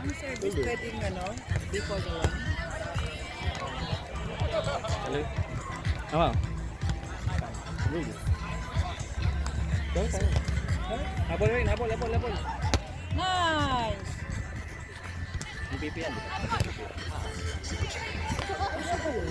Ang service pwedeng ano, before the one. Hello? Tama. Habol rin, habol. Nice! Yung BP yan. Yung kabul.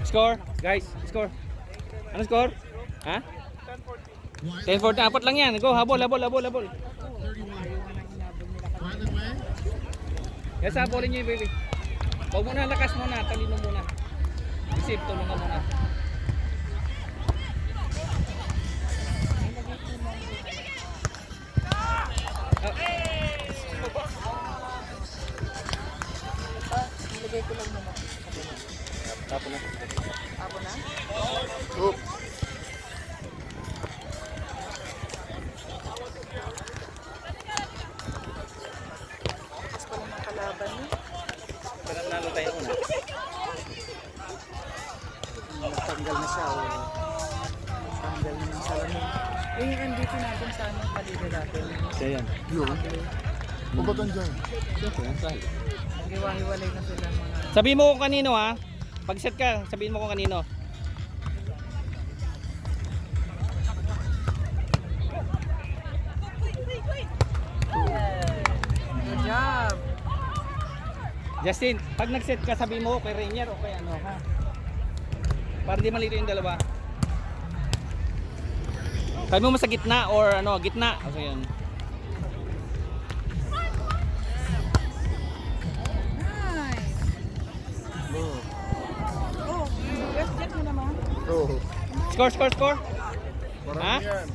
Score, guys, score. Ano score? Ha? 10-14, apat lang yan. Go, habol. Yes, habolin nyo yung baby. Huwag muna, lakas muna, talino muna. Isip, tulungan muna. Ilagay ko lang muna. Tapo na. Apo na? Oop. Tapos ko lang ang kalaban niya. Parang nalo tayo una. Nagtanggal na siya. Tanggal na ng salamin. Yung nandito natin sa anong paligid natin. Siya yan. Yun. O ba't andyan? Siyempre, ang sahil. Nag-iwa-hiwalay na sila mga... Sabihin mo kung kanino ha. Pag set ka, sabihin mo kung kanino. Good job! Justin, pag nag-set ka, sabihin mo kay Rainier o kay ano ha. Para di malito yung dalawa. Sabi mo sa gitna or ano, gitna. Okay yan. Nice! Oo. Oh, best jet mo naman. Oo. Score. Ha? Marami yan.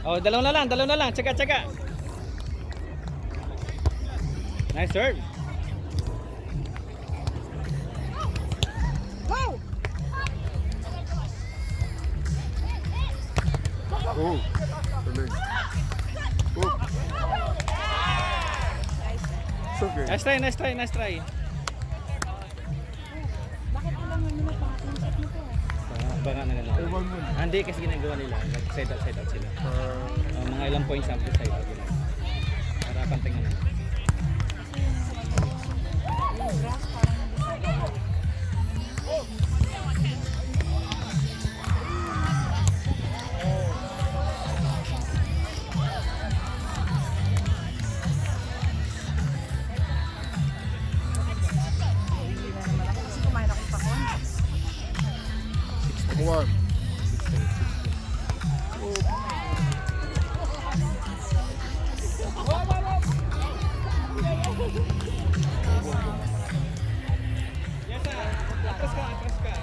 Oh, dalaw na lang. Tsaka. Nice serve. Wow! Oo. Galing. Oop. It's okay. Nice try. Bakit alam mo nila pang-set mo to? Baka na gano'n. Ewan mo. Hindi kasi ginagawa nila. Side out sila. Mga ilang points after side out. Para pantingan na. Yung grass parang kasi kumain akong pakon. One. Yes sir. Atras ka.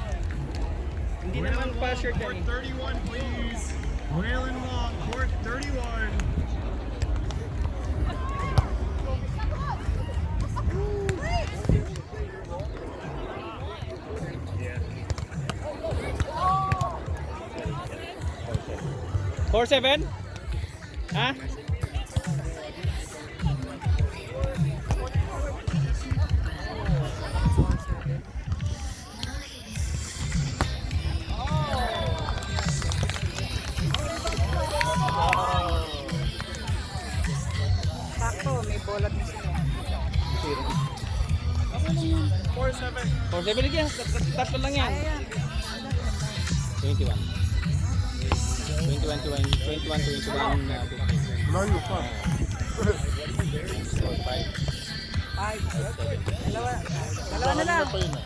Hindi naman pa shirt yan eh. 31, please. Waylon Long, court 31. Yeah. 4-7? Ha? Sakto, may bolat na sila. 4-7. 4-7 yan. Tatlo lang yan. Ayan. 21. 21. Layo pa. 5. Dalawa na lang. Pa yun ah.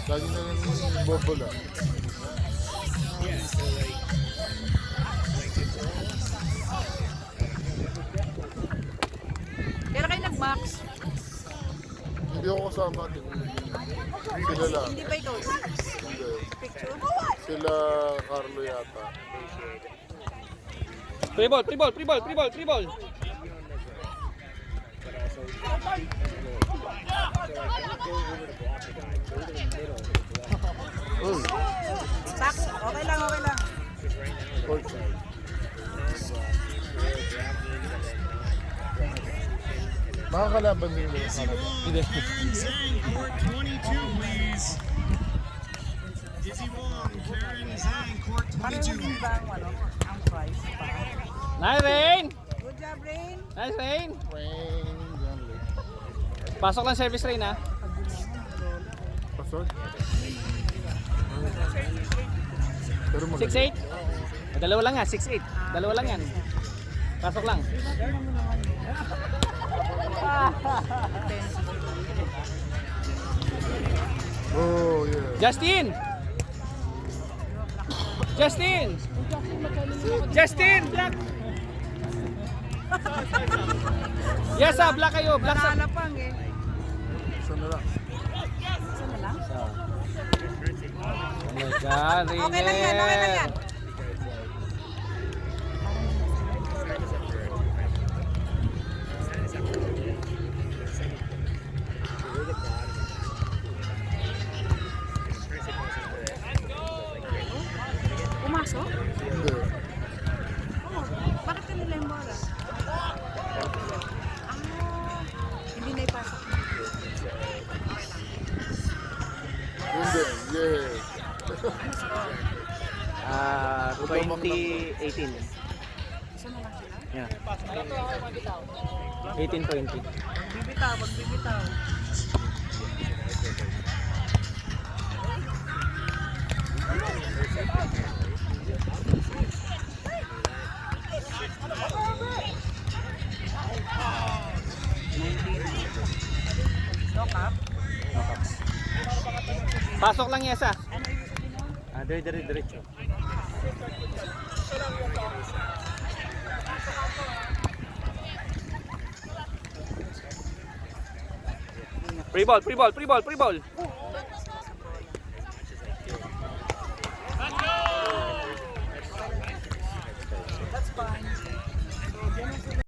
Lagi na yung bobola. Kailan kayo nag-max? Hindi ako kasama. Sila lang. Hindi ba ikaw? Hindi. picture? Sila Carlo yata. Free ball, free ball, free ball, free ball, free ball. Uy, Saks, okay lang, okay lang. court. Makakalaban din mo yung Canada. Hindi. Karen Zhang, court 22, please. Dizzy Wong, Karen Zhang, court Pareho 22. din ba ang, ang price pa? Nice, Rain! Good job, Rain. Nice, Rain! Rain, yan lang. Pasok lang service, Rain, ha? Pasok. Pero maganda. 6'8"? Dalawa lang nga, 6'8". Dalawa lang yan. Pasok lang. Oh, yeah. Justin! Justin! Justin! Black! Yes, black kayo. Black sa... Nalapang eh. Isa na lang. Isa na lang? Oh my God, Rainer. Okay lang yan, okay lang yan. Pumasok? Hindi. Oo. Bakit kanila yung bola? Hindi na ipasok. Hindi. Yeah. 2018. Isa na lang sila? Yeah. 18-20. Magbibitaw, magbibitaw. Lock up? Pasok lang, Yesa. Ano ibig sabihin nun? Diretso. Free ball, free ball, free ball, free ball.